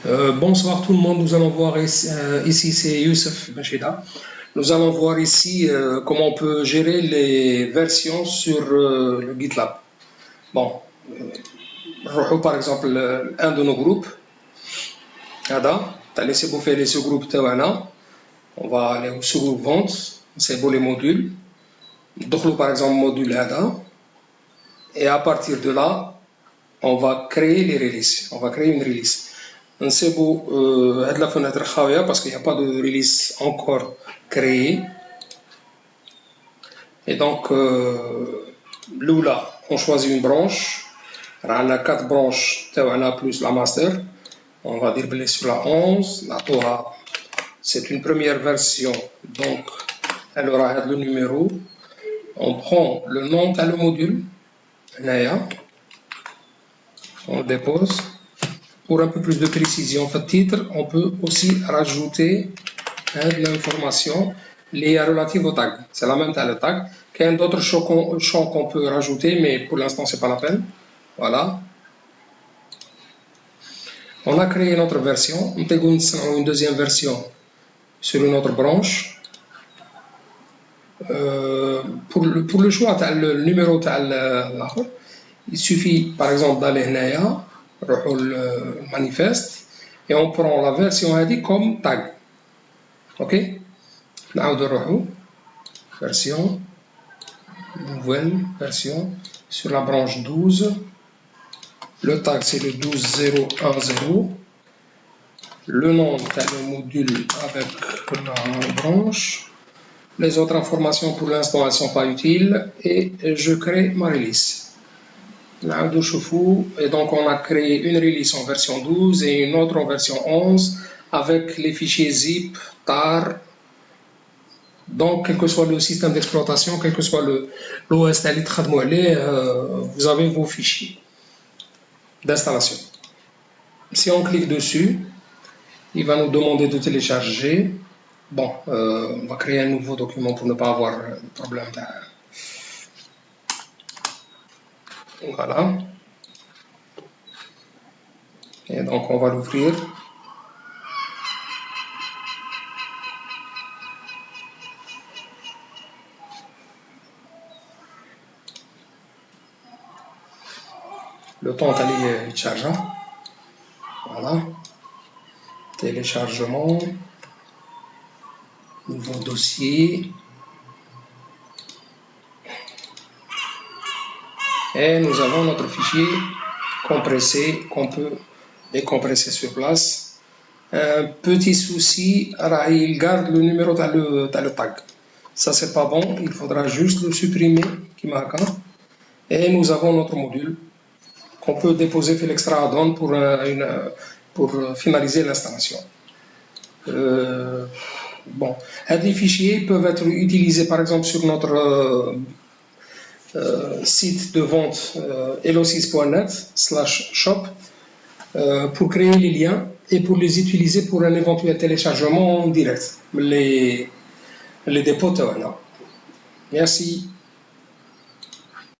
Bonsoir tout le monde, nous allons voir ici c'est Youssef Bachida. Nous allons voir ici comment on peut gérer les versions sur le GitLab. Bon, par exemple un de nos groupes, Ada, t'as laissé bouffer les sous-groupes Tawana. On va aller au sous-groupe vente, c'est beau les modules. Donc par exemple module Ada. Et à partir de là, on va créer les releases. On va créer une release. C'est beau, la fenêtre Khawia parce qu'il n'y a pas de release encore créée. Et donc, là, on choisit une branche. On a 4 branches, plus la master. On va dribbler sur la 11. La Torah, c'est une première version, donc elle aura le numéro. On prend le nom de le module. On le dépose. Pour un peu plus de précision, fait titre, on peut aussi rajouter de l'information liée relative au tag. C'est la même taille le tag. Il y a d'autres champs qu'on peut rajouter, mais pour l'instant, ce n'est pas la peine. Voilà. On a créé notre version. On a une deuxième version sur une autre branche. Pour le choix, le numéro, il suffit par exemple d'aller là, le manifeste, et on prend la version comme tag. Ok? Version, nouvelle version, sur la branche 12. Le tag c'est le 12010. Le nom c'est le module avec la branche. Les autres informations pour l'instant elles ne sont pas utiles et je crée ma release. Et donc on a créé une release en version 12 et une autre en version 11 avec les fichiers zip, tar. Donc quel que soit le système d'exploitation, quel que soit l'OS, vous avez vos fichiers d'installation. Si on clique dessus, il va nous demander de télécharger. Bon, on va créer un nouveau document pour ne pas avoir de problème. Voilà. Et donc on va l'ouvrir. Le temps d'aller charger. Voilà. Téléchargement. Nouveau dossier. Et nous avons notre fichier compressé qu'on peut décompresser sur place. Un petit souci, il garde le numéro dans le tag. Ça c'est pas bon, il faudra juste le supprimer. Et nous avons notre module qu'on peut déposer sur l'extra add-on pour finaliser l'installation. Bon, les fichiers peuvent être utilisés par exemple sur notre site de vente elo6.net/shop pour créer les liens et pour les utiliser pour un éventuel téléchargement en direct. Les dépôts, merci.